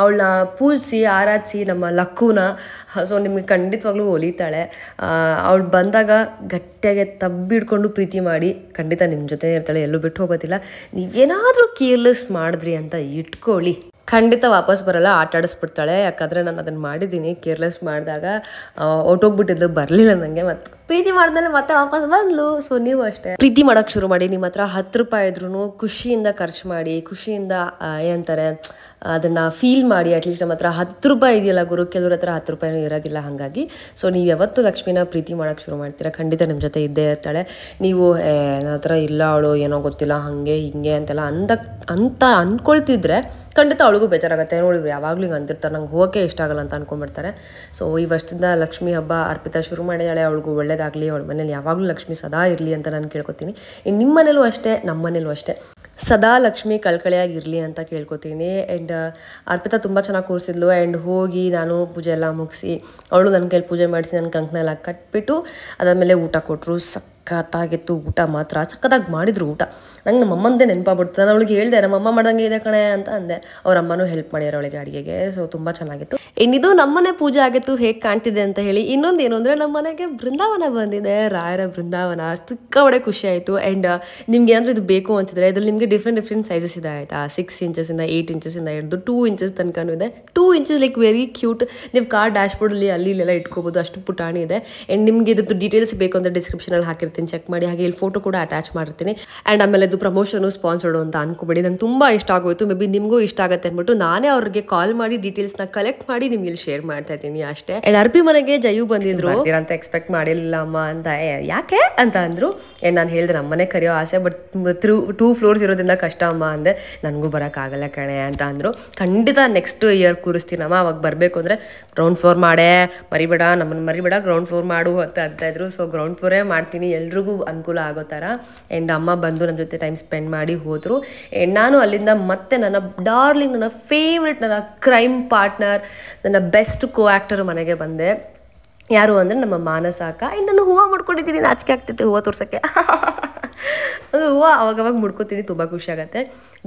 ಅವಳನ್ನ ಪೂಜಿಸಿ ಆರಾಧಿಸಿ ನಮ್ಮ ಲಕ್ಕುನ. ಸೊ ನಿಮಗೆ ಖಂಡಿತವಾಗ್ಲೂ ಒಲಿತಾಳೆ. ಅವಳು ಬಂದಾಗ ಗಟ್ಟಿಯಾಗೆ ತಬ್ಬಿಡ್ಕೊಂಡು ಪ್ರೀತಿ ಮಾಡಿ ಖಂಡಿತ ನಿಮ್ಮ ಜೊತೆ ಇರ್ತಾಳೆ, ಎಲ್ಲೂ ಬಿಟ್ಟು ಹೋಗೋದಿಲ್ಲ. ನೀವೇನಾದರೂ ಕೇರ್ಲೆಸ್ ಮಾಡಿದ್ರಿ ಅಂತ ಇಟ್ಕೊಳ್ಳಿ, ಖಂಡಿತ ವಾಪಸ್ ಬರಲ್ಲ, ಆಟ ಆಡಿಸ್ಬಿಡ್ತಾಳೆ. ಯಾಕಂದರೆ ನಾನು ಅದನ್ನು ಮಾಡಿದ್ದೀನಿ. ಕೇರ್ಲೆಸ್ ಮಾಡಿದಾಗ ಹೊಟ್ಟೋಗ್ಬಿಟ್ಟಿದ್ದು, ಬರಲಿಲ್ಲ ನನಗೆ. ಮತ್ತು ಪ್ರೀತಿ ಮಾಡಿದ್ಮೇಲೆ ಮತ್ತೆ ವಾಪಸ್ ಬಂದ್ಲು. ಸೊ ನೀವು ಅಷ್ಟೇ ಪ್ರೀತಿ ಮಾಡೋಕ್ಕೆ ಶುರು ಮಾಡಿ. ನಿಮ್ಮ ಹತ್ರ 10 ರೂಪಾಯಿ ಇದ್ರೂ ಖುಷಿಯಿಂದ ಖರ್ಚು ಮಾಡಿ, ಖುಷಿಯಿಂದ ಏನಂತಾರೆ ಅದನ್ನು ಫೀಲ್ ಮಾಡಿ. ಅಟ್ಲೀಸ್ಟ್ ನಮ್ಮ ಹತ್ರ 10 ರೂಪಾಯಿ ಇದೆಯಲ್ಲ ಗುರು, ಕೆಲವ್ರ ಹತ್ರ 10 ರೂಪಾಯಿನೂ ಇರೋದಿಲ್ಲ. ಹಾಗಾಗಿ ಸೊ ನೀವು ಯಾವತ್ತು ಲಕ್ಷ್ಮಿನ ಪ್ರೀತಿ ಮಾಡೋಕ್ಕೆ ಶುರು ಮಾಡ್ತೀರಾ, ಖಂಡಿತ ನಿಮ್ಮ ಜೊತೆ ಇದ್ದೇ ಇರ್ತಾಳೆ. ನೀವು ನನ್ನ ಹತ್ರ ಇಲ್ಲ ಅವಳು ಏನೋ ಗೊತ್ತಿಲ್ಲ ಹಾಗೆ ಹಿಂಗೆ ಅಂತೆಲ್ಲ ಅಂತ ಅಂದ್ಕೊಳ್ತಿದ್ರೆ ಖಂಡಿತ ಅವಳಿಗೂ ಬೇಜಾರಾಗುತ್ತೆ. ನೋಡಿ ಯಾವಾಗಲೂ ಹಿಂಗೆ ಅಂತಿರ್ತಾರೆ, ನಂಗೆ ಹೋಗೋಕ್ಕೆ ಇಷ್ಟ ಆಗಲ್ಲ ಅಂತ ಅಂದ್ಕೊಂಡ್ಬಿಡ್ತಾರೆ. ಸೊ ಈ ವರ್ಷದಿಂದ ಲಕ್ಷ್ಮಿ ಹಬ್ಬ ಅರ್ಪಿತಾ ಶುರು ಮಾಡಿದ್ದಾಳೆ. ಅವಳಿಗೂ ಒಳ್ಳೇದಾಗಲಿ, ಅವಳ ಮನೇಲಿ ಯಾವಾಗಲೂ ಲಕ್ಷ್ಮಿ ಸದಾ ಇರಲಿ ಅಂತ ನಾನು ಕೇಳ್ಕೊತೀನಿ. ಇನ್ನು ನಿಮ್ಮ ಮನೇಲೂ ಅಷ್ಟೇ, ನಮ್ಮ ಮನೇಲೂ ಅಷ್ಟೇ, ಸದಾ ಲಕ್ಷ್ಮಿ ಕಳ್ಕಳಿಯಾಗಿರಲಿ ಅಂತ ಕೇಳ್ಕೊತೀನಿ. ಆ್ಯಂಡ್ ಅರ್ಪಿತಾ ತುಂಬ ಚೆನ್ನಾಗಿ ಕೂರಿಸಿದ್ಲು. ಆ್ಯಂಡ್ ಹೋಗಿ ನಾನು ಪೂಜೆ ಎಲ್ಲ ಮುಗಿಸಿ ಅವಳು ನನ್ನ ಕೈಲಿ ಪೂಜೆ ಮಾಡಿಸಿ ನನ್ನ ಕಂಕಣ ಎಲ್ಲ ಕಟ್ಬಿಟ್ಟು ಅದಾದಮೇಲೆ ಊಟ ಕೊಟ್ಟರು. ಸಖತ್ತಾಗಿತ್ತು ಊಟ, ಮಾತ್ರ ಸಖತ್ತಾಗಿ ಮಾಡಿದ್ರು ಊಟ. ನಂಗೆ ನಮ್ಮ ಅಮ್ಮಂದೇ ನೆನಪಾಗ್ಬಿಡ್ತು. ನಾನು ಅವಳಿಗೆ ಹೇಳಿದೆ ನಮ್ಮಮ್ಮ ಮಾಡ್ದಂಗೆ ಇದೆ ಕಣೆ ಅಂತ ಅಂದೆ. ಅವ್ರ ಅಮ್ಮನೂ ಹೆಲ್ಪ್ ಮಾಡ್ಯಾರ ಅವಳಿಗೆ ಅಡುಗೆಗೆ. ಸೊ ತುಂಬ ಚೆನ್ನಾಗಿತ್ತು. ಇನ್ನಿದು ನಮ್ಮನೆ ಪೂಜೆ ಆಗಿತ್ತು, ಹೇಗೆ ಕಾಣ್ತಿದೆ ಅಂತ ಹೇಳಿ. ಇನ್ನೊಂದು ಏನು ಅಂದರೆ ನಮ್ಮ ಮನೆಗೆ ಬೃಂದಾವನ ಬಂದಿದೆ, ರಾಯರ ಬೃಂದಾವನ. ಸಿಕ್ಕಾಪಟ್ಟೆ ಖುಷಿ ಆಯಿತು. ಆ್ಯಂಡ್ ನಿಮ್ಗೆ ಏನಾದರೂ ಇದು ಬೇಕು ಅಂತಿದ್ರೆ ಇದರಲ್ಲಿ ನಿಮಗೆ ಡಿಫ್ರೆಂಟ್ ಸೈಜಸ್ ಇದೆ ಆಯಿತಾ. 6 ಇಂಚಸ್ಸಿಂದ 8 ಇಂಚಸ್ಸಿಂದ ಹಿಡಿದು 2 ಇಂಚಸ್ ತನಕನೂ ಇದೆ. 2 ಇಂಚಸ್ ಲೈಕ್ ವೆರಿ ಕ್ಯೂಟ್. ನೀವು ಕಾರ್ ಡ್ಯಾಶ್ಬೋರ್ಡಲ್ಲಿ ಅಲ್ಲಿ ಇಲ್ಲೆಲ್ಲ ಇಟ್ಕೋಬೋದು, ಅಷ್ಟು ಪುಟಾಣಿ ಇದೆ. ಆ್ಯಂಡ್ ನಿಮಗೆ ಇದ್ರದ್ದು ಡೀಟೇಲ್ಸ್ ಬೇಕು ಅಂದರೆ ಡಿಸ್ಕ್ರಿಪ್ಷನಲ್ಲಿ ಹಾಕಿರ್ತೀನಿ, ಚೆಕ್ ಮಾಡಿ. ಹಾಗೆ ಇಲ್ಲಿ ಫೋಟೋ ಕೂಡ ಅಟ್ಯಾಚ್ ಮಾಡಿರ್ತೀನಿ. ಆ್ಯಂಡ್ ಆಮೇಲೆ ಇದು ಪ್ರಮೋಷನು ಸ್ಪಾನ್ಸರ್ಡು ಅಂತ ಅನ್ಕೋಬೇಡಿ. ನಂಗೆ ತುಂಬ ಇಷ್ಟ ಆಗೋಯ್ತು. ಮೇ ಬಿ ನಿಮಗೂ ಇಷ್ಟ ಆಗುತ್ತೆ ಅಂದ್ಬಿಟ್ಟು ನಾನೇ ಅವ್ರಿಗೆ ಕಾಲ್ ಮಾಡಿ ಡೀಟೇಲ್ಸ್ನ ಕಲೆಕ್ಟ್ ಮಾಡಿ ನಿಮ್ಗೆ ಇಲ್ಲಿ ಶೇರ್ ಮಾಡ್ತಾ ಇದ್ದೀನಿ ಅಷ್ಟೇ. ಆ್ಯಂಡ್ ಅರ್ಪಿ ಮನೆಗೆ ಜಯು ಬಂದಿದ್ರು ಅಂತ ಎಕ್ಸ್ಪೆಕ್ಟ್ ಮಾಡಿಲ್ಲ ಅಮ್ಮ ಅಂತ. ಯಾಕೆ ಅಂತ ಅಂದರು. ಆ್ಯಂಡ್ ನಾನು ಹೇಳಿದೆ ನಮ್ಮನೆ ಕರೆಯೋ ಆಸೆ, ಬಟ್ 2 ಫ್ಲೋರ್ಸ್ ಇರೋದ್ರಿಂದ ಕಷ್ಟ ಅಮ್ಮ ಅಂದೆ. ನನಗೂ ಬರೋಕ್ಕಾಗಲ್ಲ ಕಣೆ ಅಂತ ಅಂದರು. ಖಂಡಿತ ನೆಕ್ಸ್ಟ್ ಇಯರ್ ಕೂರಿಸ್ತೀನಮ್ಮ, ಅವಾಗ ಬರಬೇಕು ಅಂದರೆ ಗ್ರೌಂಡ್ ಫ್ಲೋರ್ ಮಾಡೇ ಮರಿಬೇಡ, ನಮ್ಮನ್ನು ಮರಿಬೇಡ, ಗ್ರೌಂಡ್ ಫ್ಲೋರ್ ಮಾಡು ಅಂತ ಇದ್ರು. ಸೊ ಗ್ರೌಂಡ್ ಫ್ಲೋರೇ ಮಾಡ್ತೀನಿ, ಎಲ್ರಿಗೂ ಅನುಕೂಲ ಆಗೋ ಥರ. ಆ್ಯಂಡ್ ಅಮ್ಮ ಬಂದು ನಮ್ಮ ಜೊತೆ ಟೈಮ್ ಸ್ಪೆಂಡ್ ಮಾಡಿ ಹೋದರು. ಆ್ಯಂಡ್ ನಾನು ಅಲ್ಲಿಂದ ಮತ್ತೆ ನನ್ನ ಡಾರ್ಲಿಂಗ್, ನನ್ನ ಫೇವ್ರೆಟ್, ನನ್ನ ಕ್ರೈಮ್ ಪಾರ್ಟ್ನರ್, ನನ್ನ ಬೆಸ್ಟ್ ಕೋ ಆ್ಯಕ್ಟರ್ ಮನೆಗೆ ಬಂದೆ. ಯಾರು ಅಂದರೆ ನಮ್ಮ ಮಾನಸ ಅಕ್ಕ. ಇನ್ನು ನಾನು ಹೂವು ಮಾಡ್ಕೊಂಡಿದ್ದೀನಿ, ನಾಚಿಕೆ ಆಗ್ತೈತೆ ಹೂವು ತೋರ್ಸೋಕ್ಕೆ. ಅದು ಹೂವು ಅವಾಗವಾಗ ಮುಡ್ಕೋತೀನಿ, ತುಂಬ ಖುಷಿ ಆಗುತ್ತೆ.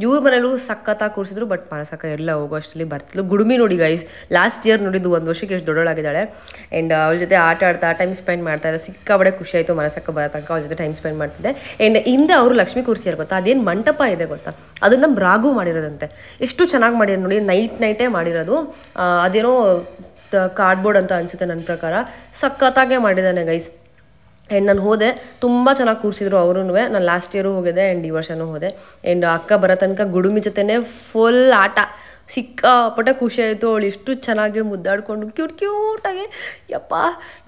ಇವ್ರ ಮನೇಲೂ ಸಖತ್ತಾಗಿ ಕೂರಿಸಿದ್ರು, ಬಟ್ ಮನಸಕ್ಕ ಎಲ್ಲ ಹೋಗೋ ಅಷ್ಟರಲ್ಲಿ ಬರ್ತಿದ್ಲು. ಗುಡುಮಿ ನೋಡಿ ಗೈಸ್, ಲಾಸ್ಟ್ ಇಯರ್ ನೋಡಿದ್ದು 1 ವರ್ಷಕ್ಕೆ ಎಷ್ಟು ದೊಡ್ಡೋಳಾಗಿದ್ದಾಳೆ. ಆ್ಯಂಡ್ ಅವಳ ಜೊತೆ ಆಟ ಆಡ್ತಾ ಟೈಮ್ ಸ್ಪೆಂಡ್ ಮಾಡ್ತಾ ಇದ್ದಾರೆ. ಸಿಕ್ಕಾಬಡೆ ಖುಷಿ ಆಯಿತು ಮನಸಕ್ಕ ಬರೋ ತನಕ ಅವಳ ಜೊತೆ ಟೈಮ್ ಸ್ಪೆಂಡ್ ಮಾಡ್ತಿದ್ದೆ. ಆ್ಯಂಡ್ ಹಿಂದೆ ಅವರು ಲಕ್ಷ್ಮೀ ಕೂರಿಸಿಯಾರು ಗೊತ್ತಾ, ಅದೇನು ಮಂಟಪ ಇದೆ ಗೊತ್ತಾ, ಅದನ್ನು ನಮ್ಮ ರಾಘು ಮಾಡಿರೋದಂತೆ. ಎಷ್ಟು ಚೆನ್ನಾಗಿ ಮಾಡಿರೋದು ನೋಡಿ, ನೈಟೇ ಮಾಡಿರೋದು. ಅದೇನೋ ಕಾರ್ಡ್ಬೋರ್ಡ್ ಅಂತ ಅನಿಸುತ್ತೆ ನನ್ನ ಪ್ರಕಾರ. ಸಖತ್ತಾಗೆ ಮಾಡಿದ್ದಾನೆ ಗೈಸ್. ಆ್ಯಂಡ್ ನಾನು ಹೋದೆ, ತುಂಬ ಚೆನ್ನಾಗಿ ಕೂರಿಸಿದ್ರು ಅವರು. ನಾನು ಲಾಸ್ಟ್ ಇಯರು ಹೋಗಿದ್ದೆ ಆ್ಯಂಡ್ ಈ ವರ್ಷನೂ ಹೋದೆ. ಆ್ಯಂಡ್ ಅಕ್ಕ ಬರೋ ತನಕ ಗುಡುಮಿ ಜೊತೆನೇ ಫುಲ್ ಆಟ, ಸಿಕ್ಕಾಪಟ್ಟೆ ಖುಷಿ ಆಯಿತು. ಅವಳು ಎಷ್ಟು ಚೆನ್ನಾಗಿ ಮುದ್ದಾಡ್ಕೊಂಡು ಕ್ಯೂಟಾಗಿ, ಯಪ್ಪ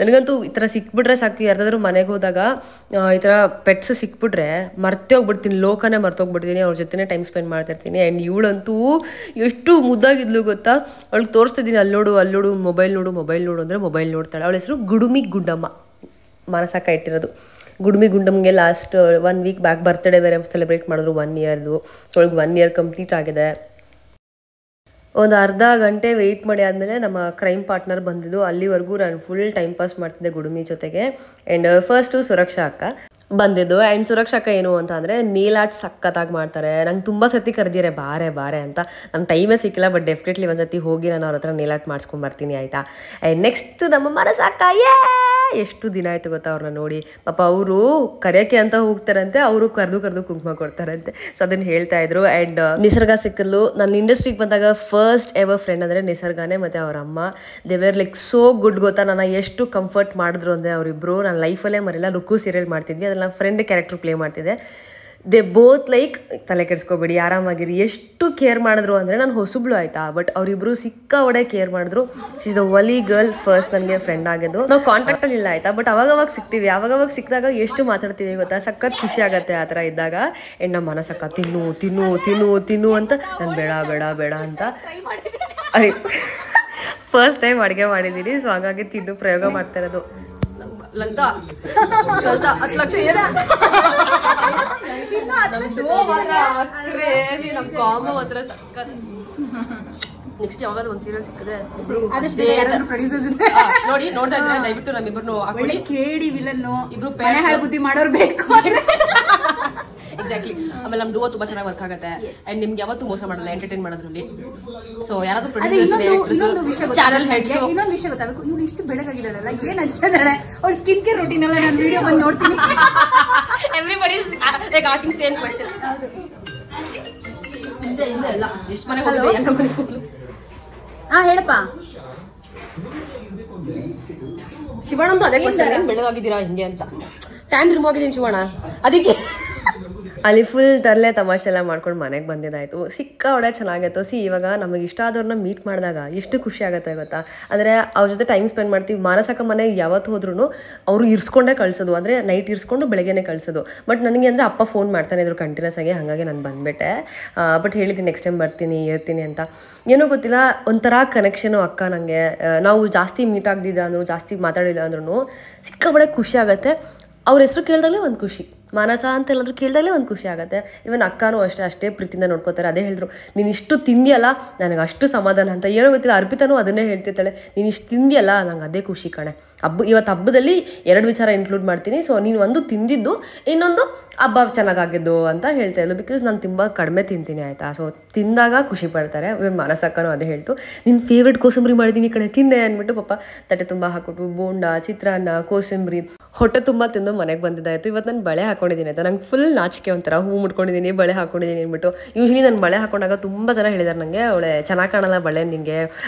ನನಗಂತೂ ಈ ಥರ ಸಿಕ್ಬಿಟ್ರೆ ಸಾಕು. ಯಾರ್ದಾದ್ರೂ ಮನೆಗೆ ಹೋದಾಗ ಈ ಥರ ಪೆಟ್ಸ್ ಸಿಕ್ಬಿಟ್ರೆ ಮರ್ತೇ ಹೋಗ್ಬಿಡ್ತೀನಿ, ಲೋಕನೇ ಮರ್ತೋಗ್ಬಿಡ್ತೀನಿ, ಅವ್ರ ಜೊತೆನೇ ಟೈಮ್ ಸ್ಪೆಂಡ್ ಮಾಡ್ತಾಯಿರ್ತೀನಿ. ಆ್ಯಂಡ್ ಇವಳಂತೂ ಎಷ್ಟು ಮುದ್ದಾಗಿದ್ಲು ಗೊತ್ತಾ. ಅವಳಿಗೆ ತೋರಿಸ್ತಿದ್ದೀನಿ, ಅಲ್ಲಿ ನೋಡು ಮೊಬೈಲ್ ನೋಡು ಅಂದರೆ ಮೊಬೈಲ್ ನೋಡ್ತಾಳೆ. ಅವಳ ಹೆಸರು ಗುಡುಮಿ ಗುಂಡಮ್ಮ, ಮನಸಕ್ಕ ಇಟ್ಟಿರೋದು. ಗುಡುಮಿ ಗುಂಡಮ್ಗೆ ಲಾಸ್ಟ್ 1 ವೀಕ್ ಬ್ಯಾಕ್ ಬರ್ತ್ಡೇ ಬೇರೆ ಸೆಲೆಬ್ರೇಟ್ ಮಾಡಿದ್ರು 1 ಇಯರ್ದು. ಸೊ ಅವಳಿಗೆ 1 ಇಯರ್ ಕಂಪ್ಲೀಟ್ ಆಗಿದೆ. ಒಂದು ಅರ್ಧ ಗಂಟೆ ವೆಯ್ಟ್ ಮಾಡಿ ಆದಮೇಲೆ ನಮ್ಮ ಕ್ರೈಮ್ ಪಾರ್ಟ್ನರ್ ಬಂದಿದ್ದು. ಅಲ್ಲಿವರೆಗೂ ನಾನು ಫುಲ್ ಟೈಮ್ ಪಾಸ್ ಮಾಡ್ತಿದ್ದೆ ಗುಡುಮಿ ಜೊತೆಗೆ. ಆ್ಯಂಡ್ ಫಸ್ಟು ಸುರಕ್ಷಾ ಅಕ್ಕ ಬಂದಿದ್ದು. ಆ್ಯಂಡ್ ಸುರಕ್ಷಾ ಅಕ್ಕ ಏನು ಅಂತ ಅಂದರೆ ನೇಲ್ ಆರ್ಟ್ ಸಖತ್ತಾಗಿ ಮಾಡ್ತಾರೆ. ನಂಗೆ ತುಂಬ ಸತಿ ಕರೆದಿದ್ದಾರೆ ಬಾರೆ ಅಂತ. ನಂಗೆ ಟೈಮೇ ಸಿಕ್ಕಿಲ್ಲ, ಬಟ್ ಡೆಫಿನೆಟ್ಲಿ ಒಂದು ಸತಿ ಹೋಗಿ ನಾನು ಅವ್ರ ಹತ್ರ ನೇಲ್ ಆರ್ಟ್ ಮಾಡಿಸ್ಕೊಂಬರ್ತೀನಿ ಆಯಿತಾ. ಆ್ಯಂಡ್ ನೆಕ್ಸ್ಟ್ ನಮ್ಮ ಮನಸಕ್ಕ, ಎಷ್ಟು ದಿನ ಆಯಿತು ಗೊತ್ತಾ ಅವ್ರನ್ನ ನೋಡಿ. ಪಾಪ ಅವರು ಕರೆಯೋಕ್ಕೆ ಅಂತ ಹೋಗ್ತಾರಂತೆ, ಅವರು ಕರೆದು ಕುಂಕುಮ ಕೊಡ್ತಾರಂತೆ. ಸೊ ಅದನ್ನು ಹೇಳ್ತಾ ಇದ್ರು. ಆ್ಯಂಡ್ ನಿಸರ್ಗ ಸಿಕ್ಕಲು ನನ್ನ ಇಂಡಸ್ಟ್ರಿಗೆ ಬಂದಾಗ ಫಸ್ಟ್ ಎವರ್ ಫ್ರೆಂಡ್ ಅಂದರೆ ನಿಸರ್ಗನೇ ಮತ್ತು ಅವ್ರ ಅಮ್ಮ. They were like so good ಗೊತ್ತಾ. ನನ್ನ ಎಷ್ಟು ಕಂಫರ್ಟ್ ಮಾಡಿದ್ರು ಅಂದರೆ ಅವರಿಬ್ಬರು ನನ್ನ ಲೈಫಲ್ಲೇ ಮರೆಯಲ್ಲ. ರುಕ್ಕು ಸೀರಿಯಲ್ ಮಾಡ್ತಿದ್ವಿ, ಅದ್ರಲ್ಲಿ ನಾನು ಫ್ರೆಂಡ್ ಕ್ಯಾರೆಕ್ಟರ್ ಪ್ಲೇ ಮಾಡ್ತಿದ್ದೆ. ದೇ ಬೋತ್ ಲೈಕ್ ತಲೆ ಕೆಡಿಸ್ಕೋಬೇಡಿ, ಆರಾಮಾಗಿರಿ, ಎಷ್ಟು ಕೇರ್ ಮಾಡಿದ್ರು ಅಂದರೆ ನಾನು ಹೊಸಬ್ಳು ಆಯಿತಾ, ಬಟ್ ಅವರಿಬ್ಬರು ಸಿಕ್ಕಾವಡೆ ಕೇರ್ ಮಾಡಿದ್ರು. ಶಿ ಇಸ್ ದ ಒಲಿ ಗರ್ಲ್ ಫಸ್ಟ್ ನನಗೆ ಫ್ರೆಂಡ್ ಆಗಿದ್ದು. ನಾವು ಕಾಂಟ್ಯಾಕ್ಟಲ್ಲಿ ಇಲ್ಲ ಆಯಿತಾ, ಬಟ್ ಅವಾಗವಾಗ ಸಿಗ್ತೀವಿ. ಅವಾಗವಾಗ ಸಿಕ್ಕಿದಾಗ ಎಷ್ಟು ಮಾತಾಡ್ತೀವಿ ಗೊತ್ತಾ, ಸಖತ್ ಖುಷಿ ಆಗುತ್ತೆ ಆ ಥರ ಇದ್ದಾಗ. ಆ್ಯಂಡ್ ನಮ್ಮ ಮನಸಕ್ಕ ತಿನ್ನು ಅಂತ ನಾನು ಬೇಡ ಅಂತ ಅರೆ ಫಸ್ಟ್ ಟೈಮ್ ಅಡುಗೆ ಮಾಡಿದ್ದೀನಿ. ಸೊ ಹಾಗಾಗಿ ತಿನ್ನು ಪ್ರಯೋಗ ಮಾಡ್ತಾ ಇರೋದು. ಲಲಿತಾ 10 ಲಕ್ಷ ನಮ್ಮ ಕಾಂಬೋ ಮಾತ್ರ ಸಕ್ಕತ್. ನೆಕ್ಸ್ಟ್ ಯಾವ್ದಾದ್ರು ಒಂದು ಸೀರಿಯಲ್ ಸಿಕ್ಕಿದ್ರೆ ನೋಡಿ ನೋಡ್ತಾ ಇದ್ರೆ ದಯವಿಟ್ಟು ನಮ್ಮಿಬ್ಬರು ಕೇಳಿ ವಿಲನ್ನು ಇಬ್ರು ಬುದ್ಧಿ ಮಾಡೋರು ಬೇಕು. ಎಕ್ಸಾಕ್ಟ್ಲಿ. ಆಮೇಲೆ ನಮ್ಮ ಡುವೋ ತುಂಬಾ ಚೆನ್ನಾಗಿ ವರ್ಕ್ ಆಗುತ್ತೆ. ಅಂಡ್ ನಿಮ್ಗೆ ಯಾವತ್ತೂ ಮೋಸ ಮಾಡಲ್ಲ ಎಂಟರ್ಟೈನ್ ಮಾಡೋದ್ರಲ್ಲಿ. ಸೊ ಯಾರಾದ್ರೂ ಚಾನಲ್ ಹೆಡ್ಸ್ ಇನ್ನೊಂದು ವಿಷಯ ಗೊತ್ತಾಗಬೇಕು, ಇವ್ಳು ಇಷ್ಟು ಬೆಳಗಾಗಿದ್ದಾಳಲ್ಲ, ಏನ್ ಅನ್ಸಿದ್ದಾಳೆ ಅವಳು ಸ್ಕಿನ್ ಕೇರ್ ರೂಟೀನ್ ಎಲ್ಲ ನಾನು ವಿಡಿಯೋ ಬಂದು ನೋಡ್ತೀನಿ. Everybody is like asking same question. ಹಿಂದೆ ಎಲ್ಲ ಎಷ್ಟು ಮನೆಗೆ ಹೋಗಿದೆ ಎಲ್ಲ ಮನೆಗೆ ಹೋಗ್ಲು. ಹೇಳಪ್ಪ ಶಿವಣ್ಣಂದು ಅದೇ ಕ್ವೆಶ್ಚನ್, ಏನ್ ಬೆಳಗಾಗಿದ್ದೀರಾ ಹಿಂಗೆ ಅಂತ. ಟೈಮ್ ರಿಮೂವ್ ಆಗಿದ್ದೀನಿ ಶಿವಣ್ಣ, ಅದಕ್ಕೆ ಅಲ್ಲಿ ಫುಲ್ ತರಲೆ ತಮಾಷೆ ಎಲ್ಲ ಮಾಡ್ಕೊಂಡು ಮನೆಗೆ ಬಂದಿದ್ದಾಯಿತು. ಸಿಕ್ಕಾವಡೆ ಚೆನ್ನಾಗಿತ್ತು. ಇವಾಗ ನಮಗೆ ಇಷ್ಟ ಆದವ್ರನ್ನ ಮೀಟ್ ಮಾಡಿದಾಗ ಎಷ್ಟು ಖುಷಿ ಆಗುತ್ತೆ ಗೊತ್ತಾ. ಅಂದರೆ ಅವ್ರ ಜೊತೆ ಟೈಮ್ ಸ್ಪೆಂಡ್ ಮಾಡ್ತೀವಿ. ಮಾನಸಕ್ಕ ಮನೆಗೆ ಯಾವತ್ತು ಹೋದ್ರೂ ಅವರು ಇರಿಸ್ಕೊಂಡೇ ಕಳಿಸೋದು, ಅಂದರೆ ನೈಟ್ ಇರಿಸ್ಕೊಂಡು ಬೆಳಗ್ಗೆನೇ ಕಳಿಸೋದು. ಬಟ್ ನನಗೆ ಅಂದರೆ ಅಪ್ಪ ಫೋನ್ ಮಾಡ್ತಾನೆ ಇದ್ರು ಕಂಟಿನ್ಯೂಸ್ ಆಗಿ, ಹಾಗಾಗಿ ನಾನು ಬಂದುಬಿಟ್ಟೆ. ಬಟ್ ಹೇಳಿದ್ದೀನಿ ನೆಕ್ಸ್ಟ್ ಟೈಮ್ ಬರ್ತೀನಿ ಇರ್ತೀನಿ ಅಂತ. ಏನೋ ಗೊತ್ತಿಲ್ಲ, ಒಂಥರ ಕನೆಕ್ಷನು ಅಕ್ಕ ನನಗೆ. ನಾವು ಜಾಸ್ತಿ ಮೀಟ್ ಆಗದಿದ್ದ ಅಂದರು, ಜಾಸ್ತಿ ಮಾತಾಡಿಲ್ಲ ಅಂದ್ರೂ ಸಿಕ್ಕಾಬಡೆ ಖುಷಿ ಆಗುತ್ತೆ. ಅವ್ರ ಹೆಸರು ಕೇಳಿದಾಗಲೇ ಒಂದು ಖುಷಿ, ಮಾನಸ ಅಂತ ಎಲ್ಲಾದ್ರೂ ಕೇಳಿದಾಗಲೇ ಒಂದು ಖುಷಿ ಆಗುತ್ತೆ. ಇವನ್ ಅಕ್ಕನೂ ಅಷ್ಟೇ ಪ್ರೀತಿಯಿಂದ ನೋಡ್ಕೋತಾರೆ. ಅದೇ ಹೇಳಿದ್ರು, ನೀನು ಇಷ್ಟು ತಿಂದಿಯಲ್ಲ ನನಗೆ ಅಷ್ಟು ಸಮಾಧಾನ ಅಂತ. ಏನೋ ಗೊತ್ತಿಲ್ಲ, ಅರ್ಪಿತಾನೂ ಅದನ್ನೇ ಹೇಳ್ತಿರ್ತಾಳೆ, ನೀನು ಇಷ್ಟು ತಿಂದಿಯಲ್ಲ ನಂಗೆ ಅದೇ ಖುಷಿ ಕಣೆ. ಇವತ್ತು ಹಬ್ಬದಲ್ಲಿ 2 ವಿಚಾರ ಇನ್ಕ್ಲೂಡ್ ಮಾಡ್ತೀನಿ. ಸೊ ನೀನು ಒಂದು ತಿಂದಿದ್ದು, ಇನ್ನೊಂದು ಹಬ್ಬ ಚೆನ್ನಾಗಾಗಿದ್ದು ಅಂತ ಹೇಳ್ತಾ ಇದ್ಲು. ಬಿಕಾಸ್ ನಾನು ತುಂಬ ಕಡಿಮೆ ತಿಂತೀನಿ ಆಯಿತಾ. ಸೊ ತಿಂದಾಗ ಖುಷಿ ಪಡ್ತಾರೆ. ಮಾನಸಕ್ಕನೂ ಅದೇ ಹೇಳ್ತು, ನಿನ್ನ ಫೇವ್ರೆಟ್ ಕೋಸಂಬರಿ ಮಾಡಿದ್ದೀನಿ ಕಣೆ ತಿಂದೆ ಅಂದ್ಬಿಟ್ಟು ಪಾಪ ತಟ್ಟೆ ತುಂಬ ಹಾಕ್ಬಿಟ್ಟು ಬೋಂಡ, ಚಿತ್ರಾನ್ನ, ಕೋಸಂಬರಿ ಹೊಟ್ಟೆ ತುಂಬ ತಿಂದು ಮನೆಗೆ ಬಂದಿದ್ದಾಯಿತು. ಇವತ್ತು ನಾನು ಬಳೆ ಹಾಕೊಂಡಿದ್ದೀನಿ ಆಯಿತಾ. ನಂಗೆ ಫುಲ್ ನಾಚಿಕೆ, ಒಂಥರ ಹೂ ಮುಟ್ಕೊಂಡಿದ್ದೀನಿ, ಬಳೆ ಹಾಕೊಂಡಿದ್ದೀನಿ ಅಂದ್ಬಿಟ್ಟು. ಯೂಶ್ವಲಿ ನಾನು ಬಳೆ ಹಾಕೊಂಡಾಗ ತುಂಬ ಜನ ಹೇಳಿದ್ದಾರೆ ನನಗೆ, ಅವಳೆ ಚೆನ್ನಾಗಿ ಕಾಣಲ್ಲ ಬಳೆ, ನಿನಗೆ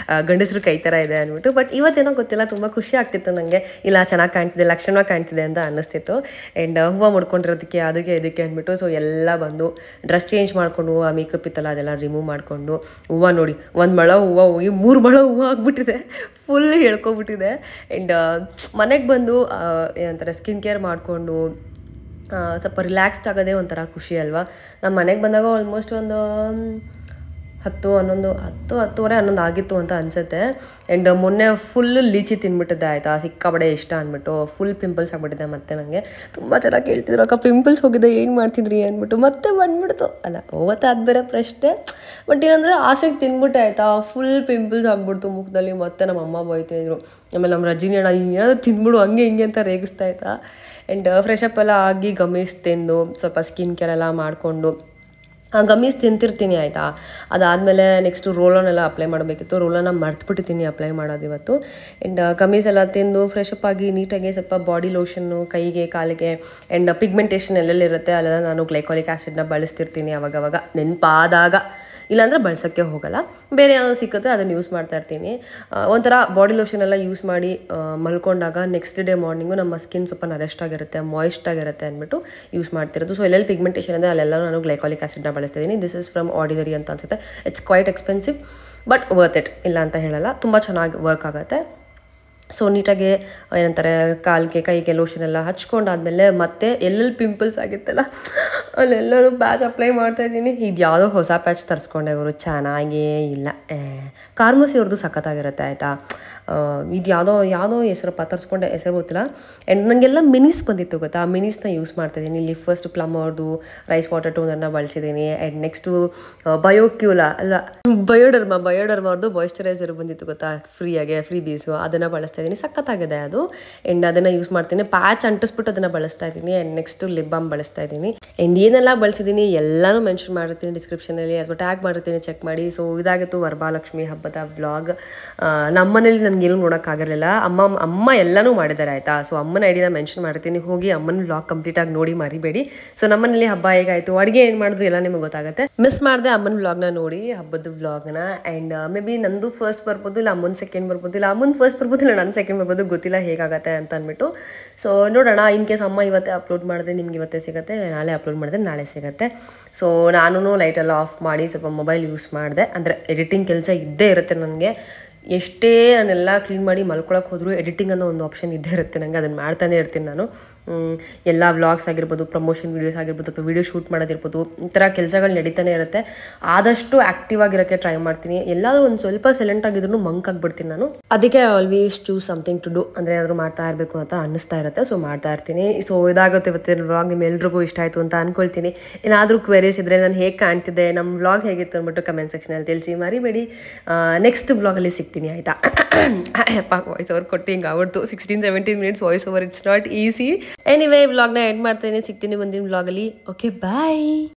ಗಂಡಸರು ಕೈ ಥರ ಇದೆ ಅಂದ್ಬಿಟ್ಟು. ಬಟ್ ಇವತ್ತೇನೋ ಗೊತ್ತಿಲ್ಲ, ತುಂಬ ಖುಷಿ ಆಗ್ತಿತ್ತು ನನಗೆ. ಇಲ್ಲ ಚೆನ್ನಾಗಿ ಕಾಣ್ತಿದೆ, ಲಕ್ಷಣವಾಗಿ ಕಾಣ್ತಿದೆ ಅಂತ ಅನ್ನಿಸ್ತಿತ್ತು. ಆ್ಯಂಡ್ ಹೂವು ಮುಡ್ಕೊಂಡಿರೋದಕ್ಕೆ ಅದಕ್ಕೆ ಇದಕ್ಕೆ ಅಂದ್ಬಿಟ್ಟು ಸೊ ಎಲ್ಲ ಬಂದು ಡ್ರೆಸ್ ಚೇಂಜ್ ಮಾಡಿಕೊಂಡು, ಆ ಮೇಕಪ್ ಇತ್ತಲ್ಲ ಅದೆಲ್ಲ ರಿಮೂವ್ ಮಾಡಿಕೊಂಡು, ಹೂವು ನೋಡಿ 1 ಮೊಳ ಹೂವು ಹೋಗಿ 3 ಮೊಳ ಹೂವು ಆಗಿಬಿಟ್ಟಿದೆ, ಫುಲ್ ಹೇಳ್ಕೊಬಿಟ್ಟಿದೆ. ಆ್ಯಂಡ್ ಮನೆಗೆ ಬಂದು ಏನಂತಾರೆ ಸ್ಕಿನ್ ಕೇರ್ ಮಾಡಿಕೊಂಡು ಸ್ವಲ್ಪ ರಿಲ್ಯಾಕ್ಸ್ಡ್ ಆಗೋದೇ ಒಂಥರ ಖುಷಿ ಅಲ್ವಾ. ನಮ್ಮ ಮನೆಗೆ ಬಂದಾಗ ಆಲ್ಮೋಸ್ಟ್ ಒಂದು 10-11 ಆಗಿತ್ತು ಅಂತ ಅನಿಸುತ್ತೆ. ಆ್ಯಂಡ್ ಮೊನ್ನೆ ಫುಲ್ ಲೀಚಿ ತಿನ್ಬಿಟ್ಟಿದ್ದೆ ಆಯಿತಾ, ಸಿಕ್ಕಾಬಡೆ ಇಷ್ಟ ಅಂದ್ಬಿಟ್ಟು ಫುಲ್ ಪಿಂಪಲ್ಸ್ ಆಗ್ಬಿಟ್ಟಿದೆ. ಮತ್ತೆ ನನಗೆ ತುಂಬ ಚೆನ್ನಾಗಿ ಕೇಳ್ತಿದ್ರು, ಅಕ್ಕ ಪಿಂಪಲ್ಸ್ ಹೋಗಿದೆ ಏನು ಮಾಡ್ತಿದ್ರಿ ಅಂದ್ಬಿಟ್ಟು. ಮತ್ತೆ ಬಂದ್ಬಿಡ್ತು ಅಲ್ಲ, ಹೋಗುತ್ತೆ ಅದು ಬೇರೆ ಪ್ರಶ್ನೆ. ಬಟ್ ಏನಂದರೆ ಆಸೆಗೆ ತಿನ್ಬಿಟ್ಟೆ ಆಯಿತಾ, ಫುಲ್ ಪಿಂಪಲ್ಸ್ ಆಗ್ಬಿಡ್ತು ಮುಖದಲ್ಲಿ. ಮತ್ತೆ ನಮ್ಮ ಅಮ್ಮ ಬೈತಾಯಿದ್ರು. ಆಮೇಲೆ ನಮ್ಮ ರಜಿನಿ ಅಣ್ಣ ಏನಾದರೂ ತಿನ್ಬಿಡು ಹಂಗೆ ಹಿಂಗೆ ಅಂತ ರೇಗಿಸ್ತಾ ಆಯಿತಾ. ಆ್ಯಂಡ್ ಫ್ರೆಶ್ ಅಪ್ ಎಲ್ಲ ಆಗಿ ಗಮೀಸ್ ತಿಂದು ಸ್ವಲ್ಪ ಸ್ಕಿನ್ ಕೇರ್ ಎಲ್ಲ ಮಾಡಿಕೊಂಡು ಗಮೀಸ್ ತಿಂತಿರ್ತೀನಿ ಆಯಿತಾ. ಅದಾದಮೇಲೆ ನೆಕ್ಸ್ಟು ರೋಲನ್ ಎಲ್ಲ ಅಪ್ಲೈ ಮಾಡಬೇಕಿತ್ತು. ರೋಲನ್ನ ಮರ್ತ್ಬಿಟ್ಟಿದ್ದೀನಿ ಅಪ್ಲೈ ಮಾಡೋದು ಇವತ್ತು. ಆ್ಯಂಡ್ ಗಮೀಸ್ ಎಲ್ಲ ತಿಂದು ಫ್ರೆಶ್ ಅಪ್ ಆಗಿ ನೀಟಾಗಿ ಸ್ವಲ್ಪ ಬಾಡಿ ಲೋಷನ್ನು ಕೈಗೆ ಕಾಲಿಗೆ ಆ್ಯಂಡ್ ಪಿಗ್ಮೆಂಟೇಷನ್ ಎಲ್ಲೆಲ್ಲಿರುತ್ತೆ ಅಲ್ಲೆಲ್ಲ ನಾನು ಗ್ಲೈಕಾಲಿಕ್ ಆ್ಯಸಿಡ್ನ ಬಳಸ್ತಿರ್ತೀನಿ ಅವಾಗವಾಗ ನೆನಪಾದಾಗ. ಇಲ್ಲಾಂದರೆ ಬಳಸೋಕ್ಕೆ ಹೋಗಲ್ಲ. ಬೇರೆ ಯಾವುದು ಸಿಕ್ಕುತ್ತೆ ಅದನ್ನು ಯೂಸ್ ಮಾಡ್ತಾ ಇರ್ತೀನಿ. ಒಂಥರ ಬಾಡಿ ಲೋಷನ್ ಎಲ್ಲ ಯೂಸ್ ಮಾಡಿ ಮಲ್ಕೊಂಡಾಗ ನೆಕ್ಸ್ಟ್ ಡೇ ಮಾರ್ನಿಂಗು ನಮ್ಮ ಸ್ಕಿನ್ ಸ್ವಲ್ಪ ನರೆಸ್ಟ್ ಆಗಿರುತ್ತೆ, ಮಾಯ್ಸ್ಟ್ ಆಗಿರುತ್ತೆ ಅಂದ್ಬಿಟ್ಟು ಯೂಸ್ ಮಾಡ್ತಿರೋದು. ಸೊ ಎಲ್ಲೆಲ್ಲಿ ಪಿಗ್ಮೆಂಟೇಷನ್ ಇದೆ ಅಲ್ಲೆಲ್ಲ ನಾನು ಗ್ಲೈಕಾಲಿಕ್ ಆ್ಯಸಿಡ್ನ ಬಳಸ್ತಿದ್ದೀನಿ. ದಿಸ್ ಇಸ್ ಫ್ರಮ್ ಆರ್ಡಿನರಿ ಅಂತ ಅನ್ಸುತ್ತೆ. It's quite expensive but worth it, ಇಲ್ಲ ಅಂತ ಹೇಳಲ್ಲ, ತುಂಬ ಚೆನ್ನಾಗಿ ವರ್ಕ್ ಆಗುತ್ತೆ. ಸೊ ನೀಟಾಗಿ ಏನಂತಾರೆ ಕಾಲಿಗೆ ಕೈಗೆ ಲೋಷನ್ ಎಲ್ಲ ಹಚ್ಕೊಂಡಾದ್ಮೇಲೆ ಮತ್ತೆ ಎಲ್ಲೆಲ್ಲಿ ಪಿಂಪಲ್ಸ್ ಆಗಿತ್ತಲ್ಲ ಅಲ್ಲೆಲ್ಲರೂ ಪ್ಯಾಚ್ ಅಪ್ಲೈ ಮಾಡ್ತಾಯಿದ್ದೀನಿ. ಇದು ಯಾವುದೋ ಹೊಸ ಪ್ಯಾಚ್ ತರಿಸ್ಕೊಂಡೆ ಅವರು, ಚೆನ್ನಾಗೇ ಇಲ್ಲ. ಕಾರ್ಮೋಸಿ ಅವ್ರದ್ದು ಸಖತ್ತಾಗಿರುತ್ತೆ ಆಯಿತಾ. ಇದು ಯಾವುದೋ ಹೆಸರಪ್ಪ ತರಿಸ್ಕೊಂಡೆ, ಹೆಸರು ಗೊತ್ತಿಲ್ಲ. ಆ್ಯಂಡ್ ನನಗೆಲ್ಲ ಮಿನೀಸ್ ಬಂದಿತ್ತು ಗೊತ್ತಾ, ಆ ಮಿನೀಸ್ನ ಯೂಸ್ ಮಾಡ್ತಾಯಿದ್ದೀನಿ. ಇಲ್ಲಿ ಫಸ್ಟ್ ಪ್ಲಮ್ ಅವ್ರದ್ದು ರೈಸ್ ವಾಟರ್ ಟೋನನ್ನು ಬಳಸಿದ್ದೀನಿ. ಆ್ಯಂಡ್ ನೆಕ್ಸ್ಟು ಬಯೋಕ್ಯೂಲಾ ಅಲ್ಲ ಬಯೋಡರ್ಮಾ ಅವ್ರದ್ದು ಮಾಯ್ಶ್ಚರೈಸರ್ ಬಂದಿತ್ತು ಗೊತ್ತಾ, ಫ್ರೀ ಬೀಸು, ಅದನ್ನು ಬಳಸ್ತಾ ಇದ್ದೀನಿ. ಸಖತ್ತಾಗಿದೆ ಅದು. ಆ್ಯಂಡ್ ಅದನ್ನು ಯೂಸ್ ಮಾಡ್ತೀನಿ. ಪ್ಯಾಚ್ ಅಂಟಿಸ್ಬಿಟ್ಟು ಅದನ್ನು ಬಳಸ್ತಾ ಇದ್ದೀನಿ. ಆ್ಯಂಡ್ ನೆಕ್ಸ್ಟು ಲಿಪ್ ಬಾಮ್ ಬಳಸ್ತಾ ಇದ್ದೀನಿ. ಆ್ಯಂಡ್ ಏನೆಲ್ಲ ಬಳಸಿದ್ದೀನಿ ಎಲ್ಲನೂ ಮೆನ್ಷನ್ ಮಾಡಿರ್ತೀನಿ ಡಿಸ್ಕ್ರಿಪ್ಷನಲ್ಲಿ ಅಥವಾ ಟ್ಯಾಗ್ ಮಾಡಿರ್ತೀನಿ, ಚೆಕ್ ಮಾಡಿ. ಸೊ ಇದಾಗಿತ್ತು ವರಮಹಾಲಕ್ಷ್ಮಿ ಹಬ್ಬದ ವ್ಲಾಗ್. ನಮ್ಮನೇಲಿ ನನಗೇನು ನೋಡೋಕ್ಕಾಗಿರಲಿಲ್ಲ. ಅಮ್ಮ ಎಲ್ಲನೂ ಮಾಡಿದ್ದಾರೆ ಆಯಿತಾ. ಸೊ ಅಮ್ಮನ ಐಡಿನ ಮೆನ್ಷನ್ ಮಾಡಿರ್ತೀನಿ, ಹೋಗಿ ಅಮ್ಮನ ವ್ಲಾಗ್ ಕಂಪ್ಲೀಟಾಗಿ ನೋಡಿ ಮರಿಬೇಡಿ. ಸೊ ನಮ್ಮನೇಲಿ ಹಬ್ಬ ಹೇಗಾಯಿತು, ಅಡುಗೆ ಏನು ಮಾಡಿದ್ರು ಎಲ್ಲ ನಿಮಗೆ ಗೊತ್ತಾಗುತ್ತೆ. ಮಿಸ್ ಮಾಡಿದೆ ಅಮ್ಮನ ವ್ಲಾಗ್ನ ನೋಡಿ, ಹಬ್ಬದ ವ್ಲಾಗ್ನ. ಆ್ಯಂಡ್ ಮೇ ಬಿ ನಂದು ಫಸ್ಟ್ ಬರ್ಬೋದು, ಇಲ್ಲ ಅಮ್ಮನ ಸೆಕೆಂಡ್ ಬರ್ಬೋದು, ಇಲ್ಲ ಅಮ್ಮನ ಫಸ್ಟ್ ಬರ್ಬೋದು, ಇಲ್ಲ ನನ್ನ ಸೆಕೆಂಡ್ ಬರ್ಬೋದು, ಗೊತ್ತಿಲ್ಲ ಹೇಗಾಗತ್ತೆ ಅಂತ ಅಂದ್ಬಿಟ್ಟು. ಸೊ ನೋಡೋಣ. ಇನ್ ಕೇಸ್ ಅಮ್ಮ ಇವತ್ತೇ ಅಪ್ಲೋಡ್ ಮಾಡಿದ್ರೆ ನಿಮ್ಗೆ ಇವತ್ತೇ ಸಿಗುತ್ತೆ, ನಾಳೆ ಅಪ್ಲೋಡ್ ಮಾಡಿದ್ರೆ ನಾಳೆ ಸಿಗುತ್ತೆ. ಸೊ ನಾನು ಲೈಟೆಲ್ಲ ಆಫ್ ಮಾಡಿ ಸ್ವಲ್ಪ ಮೊಬೈಲ್ ಯೂಸ್ ಮಾಡಿದೆ. ಅಂದರೆ ಎಡಿಟಿಂಗ್ ಕೆಲಸ ಇದ್ದೇ ಇರುತ್ತೆ ನನಗೆ. ಎಷ್ಟೇ ನಾನೆಲ್ಲ ಕ್ಲೀನ್ ಮಾಡಿ ಮಲ್ಕೊಳಕ್ಕೆ ಹೋದರೂ ಎಡಿಟಿಂಗ್ ಅನ್ನೋ ಒಂದು ಆಪ್ಷನ್ ಇದ್ದೇ ಇರುತ್ತೆ ನನಗೆ. ಅದನ್ನು ಮಾಡ್ತಾನೆ ಇರ್ತೀನಿ ನಾನು. ಎಲ್ಲ ವ್ಲಾಗ್ಸ್ ಆಗಿರ್ಬೋದು, ಪ್ರಮೋಷನ್ ವೀಡಿಯೋಸ್ ಆಗಿರ್ಬೋದು, ಅಥವಾ ವೀಡಿಯೋ ಶೂಟ್ ಮಾಡೋದಿರ್ಬೋದು, ಈ ಥರ ಕೆಲಸಗಳು ನಡೀತಾನೆ ಇರುತ್ತೆ. ಆದಷ್ಟು ಆ್ಯಕ್ಟಿವ್ ಆಗಿರೋಕ್ಕೆ ಟ್ರೈ ಮಾಡ್ತೀನಿ. ಎಲ್ಲಾದರೂ ಒಂದು ಸ್ವಲ್ಪ ಸೈಲೆಂಟ್ ಆಗಿದ್ರು ಮಂಕ್ ಆಗಿಬಿಡ್ತೀನಿ ನಾನು. ಅದಕ್ಕೆ always choose something to do, ಅಂದರೆ ಏನಾದರೂ ಮಾಡ್ತಾ ಇರಬೇಕು ಅಂತ ಅನ್ನಿಸ್ತಾ ಇರುತ್ತೆ. ಸೊ ಮಾಡ್ತಾ ಇರ್ತೀನಿ. ಸೊ ಇದಾಗುತ್ತೆ ಇವತ್ತಿನ ವ್ಲಾಗ್. ನಿಮ್ಮೆಲ್ರಿಗೂ ಇಷ್ಟ ಆಯಿತು ಅಂತ ಅಂದ್ಕೊಳ್ತೀನಿ. ಏನಾದರೂ ಕ್ವೆರೀಸ್ ಇದ್ದರೆ, ನಾನು ಹೇಗೆ ಕಾಣ್ತಿದ್ದೆ, ನಮ್ಮ ವ್ಲಾಗ್ ಹೇಗಿತ್ತು ಅಂದ್ಬಿಟ್ಟು ಕಮೆಂಟ್ ಸೆಕ್ಷನಲ್ಲಿ ತಿಳಿಸಿ ಮರಿಬೇಡಿ. ನೆಕ್ಸ್ಟ್ ವ್ಲಾಗಲ್ಲಿ ಸಿಗ್ತೀನಿ ಆಯಿತಾ. ಅಪ್ಪ ವಾಯ್ಸ್ ಓವರ್ ಕೊಟ್ಟು ಹಿಂಗೆ ಆಗ್ಬಿಡ್ತು. 16-17 minutes voice over, it's not easy. Anyway ವ್ಲಾಗ್ನ ಎಂಡ್ ಮಾಡ್ತೀನಿ. ಸಿಗ್ತೀನಿ ಮುಂದಿನ ವ್ಲಾಗಲ್ಲಿ. ಓಕೆ ಬಾಯ್.